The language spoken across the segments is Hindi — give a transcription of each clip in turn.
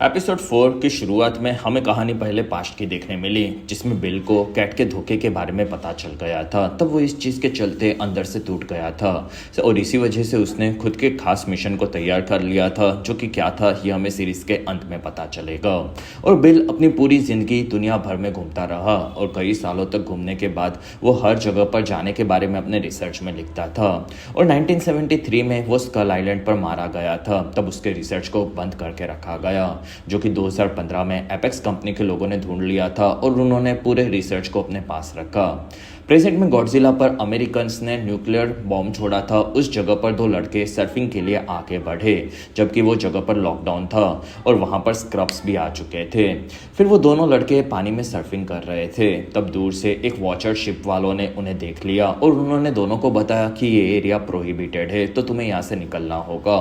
एपिसोड 4 की शुरुआत में हमें कहानी पहले पास्ट की देखने मिली, जिसमें बिल को कैट के धोखे के बारे में पता चल गया था। तब वो इस चीज़ के चलते अंदर से टूट गया था और इसी वजह से उसने खुद के खास मिशन को तैयार कर लिया था, जो कि क्या था ये हमें सीरीज के अंत में पता चलेगा। और बिल अपनी पूरी ज़िंदगी दुनिया भर में घूमता रहा और कई सालों तक घूमने के बाद वो हर जगह पर जाने के बारे में अपने रिसर्च में लिखता था। और 1973 में वो स्कल आइलैंड पर मारा गया था। तब उसके रिसर्च को बंद करके रखा गया, जो कि 2015 में एपेक्स कंपनी के लोगों ने ढूंढ लिया था और उन्होंने पूरे रिसर्च को अपने पास रखा। प्रेजेंट में गॉडजिला पर अमेरिकन्स ने न्यूक्लियर बॉम्ब छोड़ा था। उस जगह पर दो लड़के सर्फिंग के लिए आगे बढ़े, जबकि वो जगह पर लॉकडाउन था और वहाँ पर स्क्रब्स भी आ चुके थे। फिर वो दोनों लड़के पानी में सर्फिंग कर रहे थे। तब दूर से एक वॉचर शिप वालों ने उन्हें देख लिया और उन्होंने दोनों को बताया कि ये एरिया प्रोहिबिटेड है, तो तुम्हें यहाँ से निकलना होगा।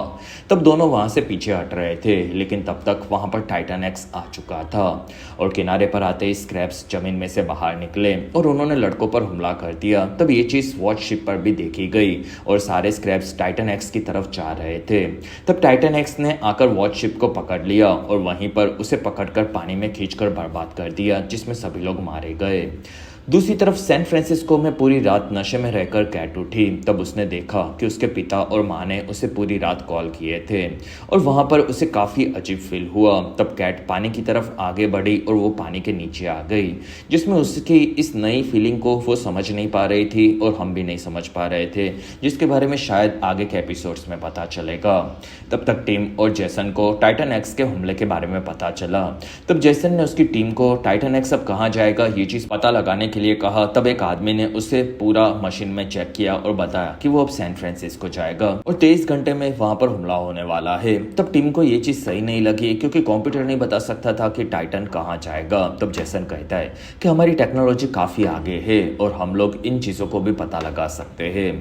तब दोनों वहाँ से पीछे हट रहे थे, लेकिन तब तक वहाँ पर टाइटन एक्स आ चुका था और किनारे पर आते ही स्क्रैप्स जमीन में से बाहर निकले और उन्होंने लड़कों पर हमला कर दिया। तब ये चीज़ वॉच शिप पर भी देखी गई और सारे स्क्रैप्स टाइटन एक्स की तरफ जा रहे थे। तब टाइटन एक्स ने आकर वॉच शिप को पकड़ लिया और वहीं पर उसे पकड़कर पानी में खींचकर बर्बाद कर दिया, जिसमें सभी लोग मारे गए। दूसरी तरफ सैन फ्रांसिस्को में पूरी रात नशे में रहकर कैट उठी। तब उसने देखा कि उसके पिता और माँ ने उसे पूरी रात कॉल किए थे और वहाँ पर उसे काफ़ी अजीब फील हुआ। तब कैट पानी की तरफ आगे बढ़ी और वो पानी के नीचे आ गई, जिसमें उसकी इस नई फीलिंग को वो समझ नहीं पा रही थी और हम भी नहीं समझ पा रहे थे, जिसके बारे में शायद आगे के एपिसोड्स में पता चलेगा। तब तक टिम और जेसन को टाइटन एक्स के हमले के बारे में पता चला। तब जेसन ने उसकी टीम को टाइटन एक्स अब कहाँ जाएगा ये चीज़ पता लगाने के लिए कहा। तब एक आदमी ने उसे पूरा मशीन में चेक किया और बताया कि वो अब सैन फ्रांसिस्को जाएगा और 23 घंटे में वहां पर हमला होने वाला है। तब टीम को ये चीज सही नहीं लगी, क्योंकि कंप्यूटर नहीं बता सकता था कि टाइटन कहाँ जाएगा। तब जेसन कहता है कि हमारी टेक्नोलॉजी काफी आगे है और हम लोग इन चीजों को भी पता लगा सकते हैं।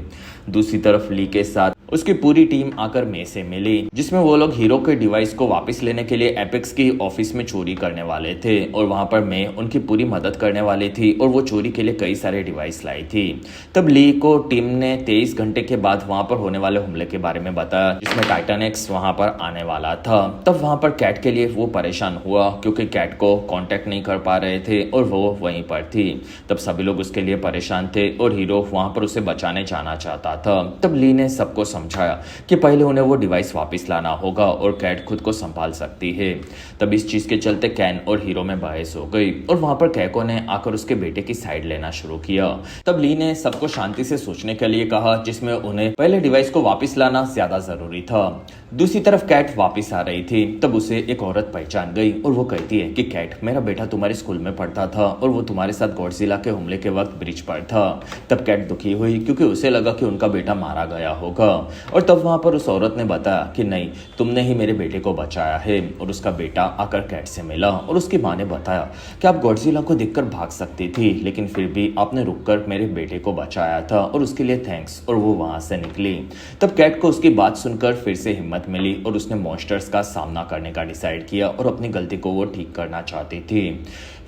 दूसरी तरफ ली के साथ उसकी पूरी टीम आकर मे से मिली, जिसमें वो लोग हीरो के डिवाइस को वापस लेने के लिए एपेक्स की ऑफिस में चोरी करने वाले थे और वहां पर मे उनकी पूरी मदद करने वाली थी और वो चोरी के लिए कई सारे डिवाइस लाई थी। तब ली को टीम ने 23 घंटे के बाद वहां पर होने वाले हमले के बारे में बताया, जिसमें टाइटन एक्स वहां पर आने वाला था। तब वहां पर कैट के लिए वो परेशान हुआ, क्योंकि कैट को कांटेक्ट नहीं कर पा रहे थे और वो वहीं पर थी। तब सभी लोग उसके लिए परेशान थे और हीरो वहां पर उसे बचाने जाना चाहता था। तब ली ने सबको समझाया कि पहले उन्हें वो डिवाइस वापस लाना होगा और कैट खुद को संभाल सकती है। तब इस चीज के चलते कैन और हीरो में बहस हो गई और वहां पर कैको ने आकर उसके बेटे की साइड लेना शुरू किया। तब ली ने सबको शांति से सोचने के लिए कहा, जिसमें उन्हें पहले डिवाइस को वापस लाना ज्यादा जरूरी था। दूसरी तरफ कैट वापस आ रही थी। तब उसे एक औरत पहचान गई और वो कहती है कि कैट, मेरा बेटा तुम्हारे स्कूल में पढ़ता था और वो तुम्हारे साथ गॉडजिला के हमले के वक्त ब्रिज पर था। तब कैट दुखी हुई, क्योंकि उसे लगा कि उनका बेटा मारा गया होगा। और तब वहां पर उस औरत ने बताया कि नहीं, तुमने ही मेरे बेटे को बचाया है। और उसका बेटा आकर कैट से मिला और उसकी माँ ने बताया कि आप गॉडजिला को देखकर भाग सकती थी, लेकिन फिर भी आपने रुककर मेरे बेटे को बचाया था और उसके लिए थैंक्स। और वो वहां से निकली। तब कैट को उसकी बात सुनकर फिर से हिम्मत मिली और उसने मॉन्स्टर्स का सामना करने का डिसाइड किया और अपनी गलती को वो ठीक करना चाहती थी।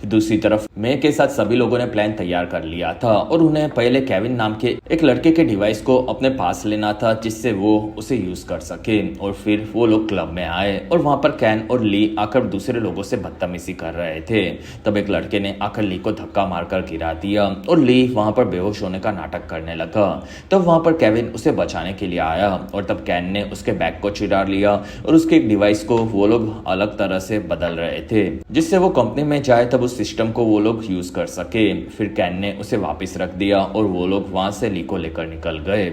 दूसरी तरफ मे के साथ सभी लोगों ने प्लान तैयार कर लिया था और उन्हें पहले केविन नाम के एक लड़के के डिवाइस को अपने पास लेना था, जिससे वो उसे यूज कर सके। और फिर वो लोग क्लब में आए और वहां पर कैन और ली आकर दूसरे लोगों से बदतमीजी कर रहे थे। तब एक लड़के ने आकर ली को धक्का मारकर गिरा दिया और ली वहां पर बेहोश होने का नाटक करने लगा। तब वहां पर केविन उसे बचाने के लिए आया और तब कैन ने उसके बैग को चिरा लिया और उसके एक डिवाइस को वो लोग अलग तरह से बदल रहे थे, जिससे वो कंपनी में जाए तब सिस्टम को वो लोग यूज कर सके। फिर कैन ने उसे वापस रख दिया और वो लोग वहां से ली को लेकर निकल गए।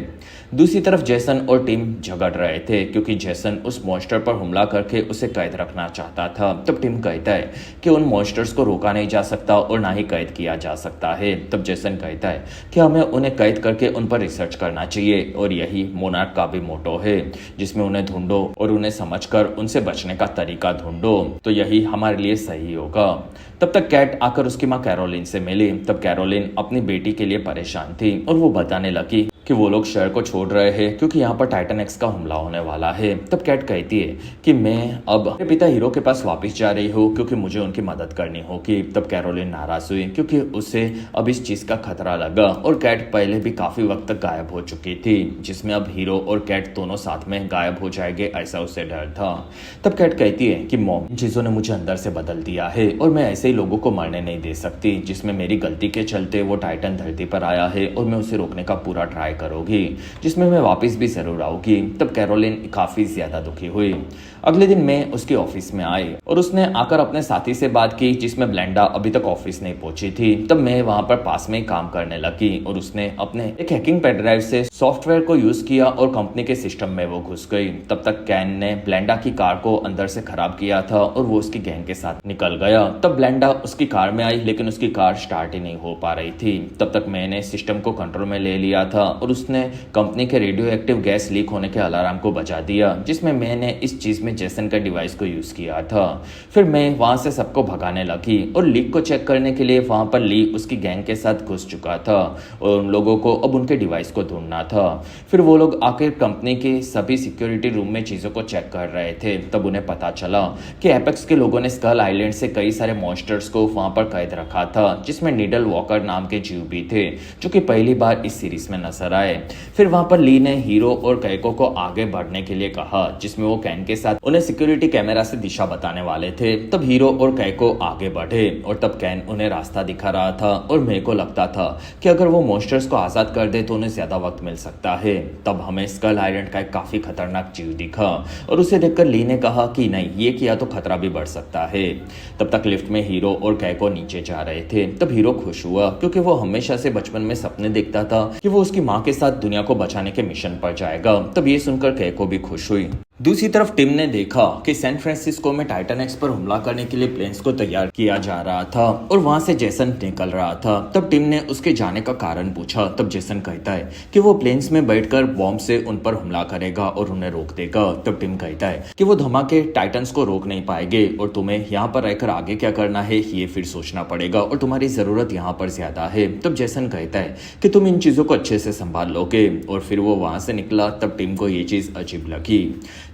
दूसरी तरफ जेसन और टीम झगड़ रहे थे, क्योंकि जेसन उस मॉन्स्टर पर हमला करके उसे कैद रखना चाहता था। तब टीम कहता है कि उन मॉन्स्टर्स को रोका नहीं जा सकता और ना ही कैद किया जा सकता है। तब जेसन कहता है कि हमें उन्हें कैद करके उन पर रिसर्च करना चाहिए और यही मोनार्क का भी मोटो है, जिसमें उन्हें ढूंढो और उन्हें समझकर उनसे बचने का तरीका ढूंढो, तो यही हमारे लिए सही होगा। तब तक कैट आकर उसकी माँ कैरोलिन से मिली। तब कैरोलिन अपनी बेटी के लिए परेशान थी और वो बताने लगी कि वो लोग शहर को छोड़ रहे हैं क्योंकि यहाँ पर टाइटन एक्स का हमला होने वाला है। तब कैट कहती है कि मैं अब अपने पिता हीरो के पास वापस जा रही हूँ क्योंकि मुझे उनकी मदद करनी होगी। तब कैरोलिन नाराज हुई क्योंकि उसे अब इस चीज का खतरा लगा और कैट पहले भी काफी वक्त तक गायब हो चुकी थी, जिसमें अब हीरो और कैट दोनों साथ में गायब हो जाएंगे ऐसा उसे डर था। तब कैट कहती है कि मॉम, इन चीजों ने मुझे अंदर से बदल दिया है और मैं ऐसे ही लोगों को मरने नहीं दे सकती, जिसमें मेरी गलती के चलते वो टाइटन धरती पर आया है और मैं उसे रोकने का पूरा ट्राई करूंगी, जिसमें मैं वापस भी जरूर आऊंगी। तब कैरोलिन काफी ज्यादा दुखी हुई। अगले दिन मैं उसके ऑफिस में आई और उसने आकर अपने साथी से बात की, जिसमें ब्लेंडा अभी तक ऑफिस नहीं पहुंची थी। तब मैं वहां पर पास में ही काम करने लगी और उसने अपने एक हैकिंग पेन ड्राइव से सॉफ्टवेयर को यूज किया और कंपनी के सिस्टम में वो घुस गई। तब तक कैन ने ब्लेंडा की कार को अंदर से खराब किया था और वो उसकी गैंग के साथ निकल गया। तब ब्लेंडा उसकी कार में आई लेकिन उसकी कार स्टार्ट ही नहीं हो पा रही थी। तब तक मैंने सिस्टम को कंट्रोल में ले लिया था और उसने कंपनी के रेडियो एक्टिव गैस लीक होने के अलार्म को बजा दिया, जिसमें मैंने इस चीज में जेसन का डिवाइस को यूज किया था। फिर मैं वहां से सबको भगाने लगी और लीक को चेक करने के लिए वहां पर ली उसकी गैंग के साथ घुस चुका था और उन लोगों को अब उनके डिवाइस को ढूंढना था। फिर वो लोग आकर कंपनी के सभी सिक्योरिटी रूम में चीजों को चेक कर रहे थे। तब उन्हें पता चला कि एपेक्स के लोगों ने स्कल आइलैंड से कई सारे मॉन्स्टर्स को वहां पर कैद रखा था, जिसमें नीडल वॉकर नाम के जीव भी थे जो कि पहली बार इस सीरीज में नजर आए। फिर वहां पर ली ने हीरो और कैको को आगे बढ़ने के लिए कहा, जिसमें वो कैन के साथ उन्हें सिक्योरिटी कैमरा से दिशा बताने वाले थे। तब हीरो और कैको आगे बढ़े और तब कैन उन्हें रास्ता दिखा रहा था और मेरे को लगता था कि अगर वो मॉन्स्टर्स को आजाद कर दे तो उन्हें ज्यादा वक्त मिल सकता है। तब हमें स्कल आइलैंड का एक काफी खतरनाक जीव दिखा और उसे देखकर ली ने कहा कि नहीं, ये किया तो खतरा भी बढ़ सकता है। तब तक लिफ्ट में हीरो और कैको नीचे जा रहे थे। तब हीरो खुश हुआ क्योंकि वो हमेशा से बचपन में सपने देखता था कि वो उसकी माँ के साथ दुनिया को बचाने के मिशन पर जाएगा। तब ये सुनकर कैको भी खुश हुई। दूसरी तरफ टिम ने देखा कि सैन फ्रांसिस्को में टाइटन एक्स पर हमला करने के लिए प्लेन्स को तैयार किया जा रहा था और वहां से जेसन निकल रहा था। तब टिम ने उसके जाने का कारण पूछा। तब जेसन कहता है कि वो प्लेन्स में बैठकर बॉम्ब से उन पर हमला करेगा और उन्हें रोक देगा। तब टिम कहता है कि वो धमाके टाइटन्स को रोक नहीं पाएंगे और तुम्हें यहाँ पर रहकर आगे क्या करना है ये फिर सोचना पड़ेगा और तुम्हारी जरूरत यहाँ पर ज्यादा है। तब जेसन कहता है कि तुम इन चीजों को अच्छे से संभाल लोगे और फिर वो वहां से निकला। तब टिम को ये चीज अजीब लगी।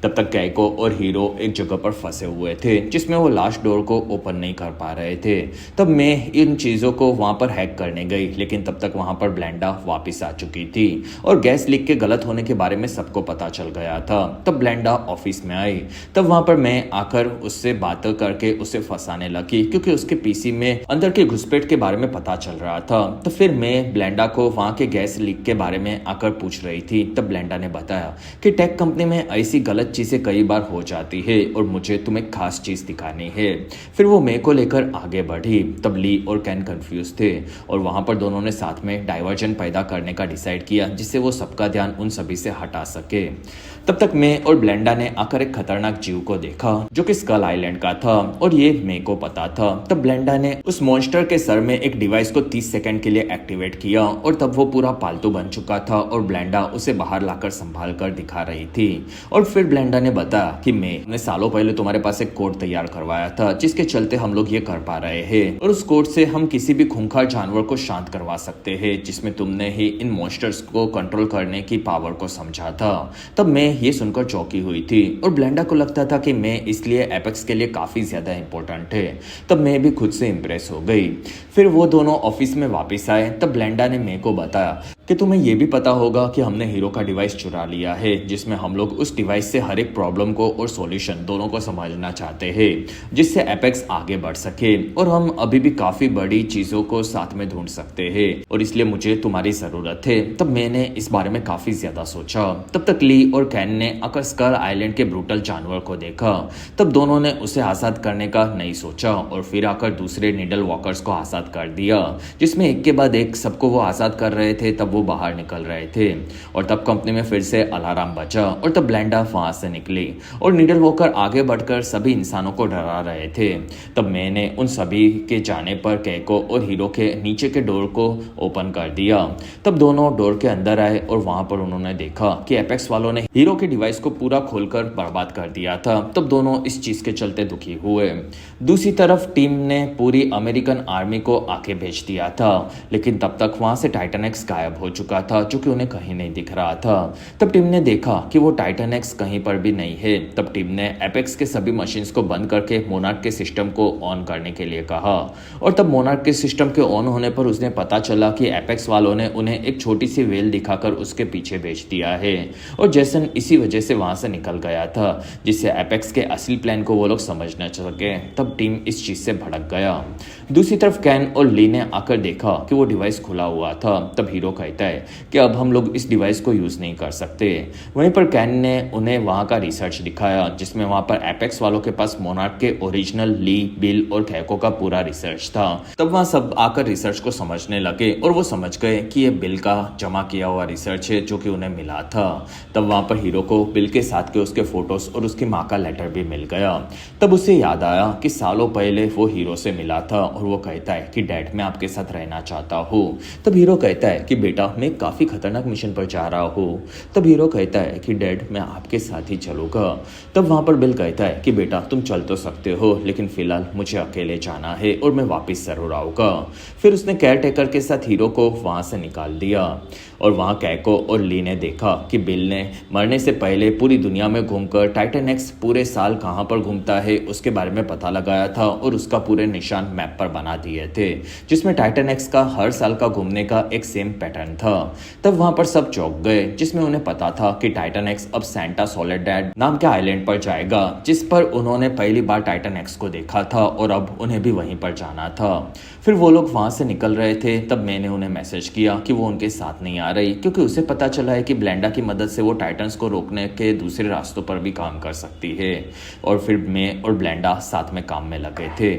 तब तक कैको और हीरो एक जगह पर फंसे हुए थे, जिसमें वो लास्ट डोर को ओपन नहीं कर पा रहे थे। तब मैं इन चीजों को वहां पर हैक करने गई, लेकिन तब तक वहां पर ब्लेंडा वापस आ चुकी थी और गैस लीक के गलत होने के बारे में सबको पता चल गया था। तब ब्लेंडा ऑफिस में आई। तब वहां पर मैं आकर उससे बातें करके उसे फंसाने लगी क्योंकि उसके पीसी में अंदर के घुसपैठ के बारे में पता चल रहा था। तो फिर मैं ब्लेंडा को वहां के गैस लीक के बारे में आकर पूछ रही थी। तब ब्लेंडा ने बताया कि टेक कंपनी में ऐसी गलत चीजें कई बार हो जाती है और मुझे तुम्हें खास चीज दिखानी है। फिर वो मैं को लेकर आगे बढ़ी। तब ली और कैन कंफ्यूज थे और वहां पर दोनों ने साथ में डाइवर्जन पैदा करने का डिसाइड किया, जिससे वो सबका ध्यान उन सभी से हटा सके। तब तक मैं और ब्लेंडा ने आकर एक खतरनाक जीव को देखा जो कि स्कल आइलैंड का था और ये मैं को पता था। तब ब्लेंडा ने उस मॉन्स्टर के सर में एक डिवाइस को 30 सेकंड के लिए एक्टिवेट किया और तब वो पूरा पालतू बन चुका था और ब्लेंडा उसे बाहर लाकर संभाल कर दिखा रही थी। और फिर ब्लेंडा ने बताया कि मैं सालों पहले तुम्हारे पास एक कोड तैयार करवाया था, जिसके चलते हम लोग ये कर पा रहे हैं और उस कोड से हम किसी भी खूंखार जानवर को शांत करवा सकते हैं, जिसमें तुमने ही इन मॉन्स्टर्स को कंट्रोल करने की पावर को समझा था। तब मैं ये सुनकर चौंकी हुई थी और ब्लेंडा को लगता था कि मैं इसलिए एपेक्स के लिए काफी ज्यादा इंपॉर्टेंट है। तब मैं भी खुद से इंप्रेस हो गई। फिर वो दोनों ऑफिस में वापस आए। तब ब्लेंडा ने मैं को बताया कि तुम्हें ये भी पता होगा कि हमने हीरो का डिवाइस चुरा लिया है, जिसमें हम लोग उस डिवाइस से हर एक प्रॉब्लम को और सॉल्यूशन दोनों को समझना चाहते हैं, जिससे एपेक्स आगे बढ़ सके और हम अभी भी काफी बड़ी चीजों को साथ में ढूंढ सकते हैं और इसलिए मुझे तुम्हारी जरूरत है। तब मैंने इस बारे में काफी ज्यादा सोचा। तब तक ली और कैन ने आकर स्कल आइलैंड के ब्रूटल जानवर को देखा। तब दोनों ने उसे आजाद करने का नहीं सोचा और फिर आकर दूसरे नीडल वॉकर्स को आजाद कर दिया, जिसमें एक के बाद एक सबको वो आजाद कर रहे थे। तब वो बाहर निकल रहे थे और तब कंपनी में फिर से अलार्म बजा और तब ब्लेंडा वहां से निकली और नीडल वॉकर आगे बढ़कर सभी इंसानों को डरा रहे थे। तब मैंने उन सभी के जाने पर कैको और हीरो के नीचे के डोर को ओपन कर दिया। तब दोनों डोर के अंदर आए और वहां पर उन्होंने देखा कि एपेक्स वालों ने हीरो के डिवाइस को पूरा खोलकर बर्बाद कर दिया था। तब दोनों इस चीज के चलते दुखी हुए। दूसरी तरफ टीम ने पूरी अमेरिकन आर्मी को आके भेज दिया था, लेकिन तब तक वहां से टाइटन एक्स गायब हो चुका था जो कि उन्हें कहीं नहीं दिख रहा था। तब टीम ने देखा कि वो टाइटन एक्स कहीं पर भी नहीं है। तब टीम ने एपेक्स के सभी मशीन्स को बंद करके मोनार्क के सिस्टम को ऑन करने के लिए कहा और तब मोनार्क के सिस्टम के ऑन होने पर उसने पता चला कि एपेक्स वालों ने उन्हें एक छोटी सी वेल दिखाकर उसके पीछे भेज दिया है और जेसन इसी वजह से वहां से निकल गया था, जिससे एपेक्स के असली प्लान को वो लोग समझ न सके। तब टीम इस चीज से भड़क गया। दूसरी तरफ कैन और ली ने आकर देखा कि वो डिवाइस खुला हुआ था। तब हीरो कहता है कि अब हम लोग इस डिवाइस को यूज नहीं कर सकते। वहीं पर कैन ने उन्हें वहां का रिसर्च दिखाया जिसमें वहां पर एपेक्स वालों के पास मोनार्क के ओरिजिनल ली, बिल और कैको का पूरा रिसर्च था। तब वहां सब आकर रिसर्च को समझने लगे और वो समझ गए कि ये बिल का जमा किया हुआ रिसर्च है जो कि उन्हें मिला था। तब वहां पर हीरो को बिल के साथ के उसके फोटोज और उसकी माँ का लेटर भी मिल गया। तब उसे याद आया कि सालों पहले वो हीरो से मिला था और वो कहता है कि डैड मैं आपके साथ रहना चाहता हूँ। तब हीरो कहता है कि बेटा मैं काफी खतरनाक मिशन पर जा रहा हूँ। तब हीरो कहता है कि डैड मैं आपके साथ ही चलूंगा। तब वहां पर बिल कहता है कि बेटा तुम चल तो सकते हो लेकिन फिलहाल मुझे अकेले जाना है और मैं वापस जरूर आऊंगा। फिर उसने केयर टेकर के साथ हीरो को वहां से निकाल दिया और वहां कैको और ली ने देखा कि बिल ने मरने से पहले पूरी दुनिया में घूमकर टाइटन एक्स पूरे साल कहां पर घूमता है उसके बारे में पता लगाया था और उसका पूरे निशान मैप पर बना दिए थे, जिसमें टाइटन एक्स का हर साल का घूमने का एक सेम पैटर्न था। तब वहां पर सब चौंक गए जिसमें उन्हें पता था कि टाइटन एक्स अब सैंटा सोलेडेड नाम के आइलैंड पर जाएगा जिस पर उन्होंने पहली बार टाइटन एक्स को देखा था और अब उन्हें भी वहीं पर जाना था। फिर वो लोग वहां से निकल रहे थे। तब मैंने उन्हें मैसेज किया कि वो उनके साथ नहीं आ रही क्योंकि उसे पता चला है कि ब्लेंडा की मदद से वो टाइटन्स को रोकने के दूसरे रास्तों पर भी काम कर सकती है। और फिर मैं और ब्लेंडा साथ में काम में लगे थे।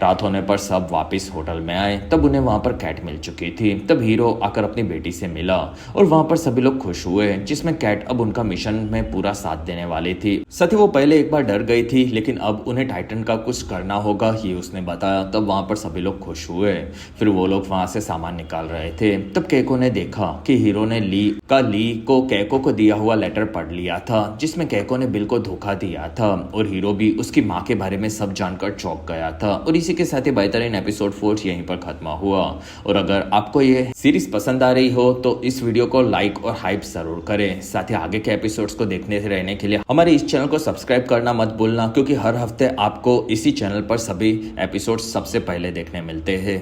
रात होने पर सब वापस होटल में आए। तब उन्हें वहां पर कैट मिल चुकी थी। तब हीरो आकर अपनी बेटी से मिला और वहां पर सभी लोग खुश हुए जिसमें कैट अब उनका मिशन में पूरा साथ देने वाली थी। सच वो पहले एक बार डर गई थी लेकिन अब उन्हें टाइटन का कुछ करना होगा ये उसने बताया। तब वहां पर सभी लोग खुश हुए। फिर वो लोग वहां से सामान निकाल रहे थे। तब कैको ने देखा कि हीरो ने ली को कैको को दिया हुआ लेटर पढ़ लिया था जिसमें कैको ने बिल को धोखा दिया था और हीरो भी उसकी माँ के बारे में सब जानकर चौंक गया था। और इसी के साथ ही बेहतरीन एपिसोड 4 यहीं पर खत्म हुआ। और अगर आपको ये सीरीज पसंद आ रही हो तो इस वीडियो को लाइक और हाइप जरूर करें। साथ ही आगे के एपिसोड्स को देखने रहने के लिए हमारे इस चैनल को सब्सक्राइब करना मत भूलना क्योंकि हर हफ्ते आपको इसी चैनल पर सभी एपिसोड्स सबसे पहले देखने मिलते हैं।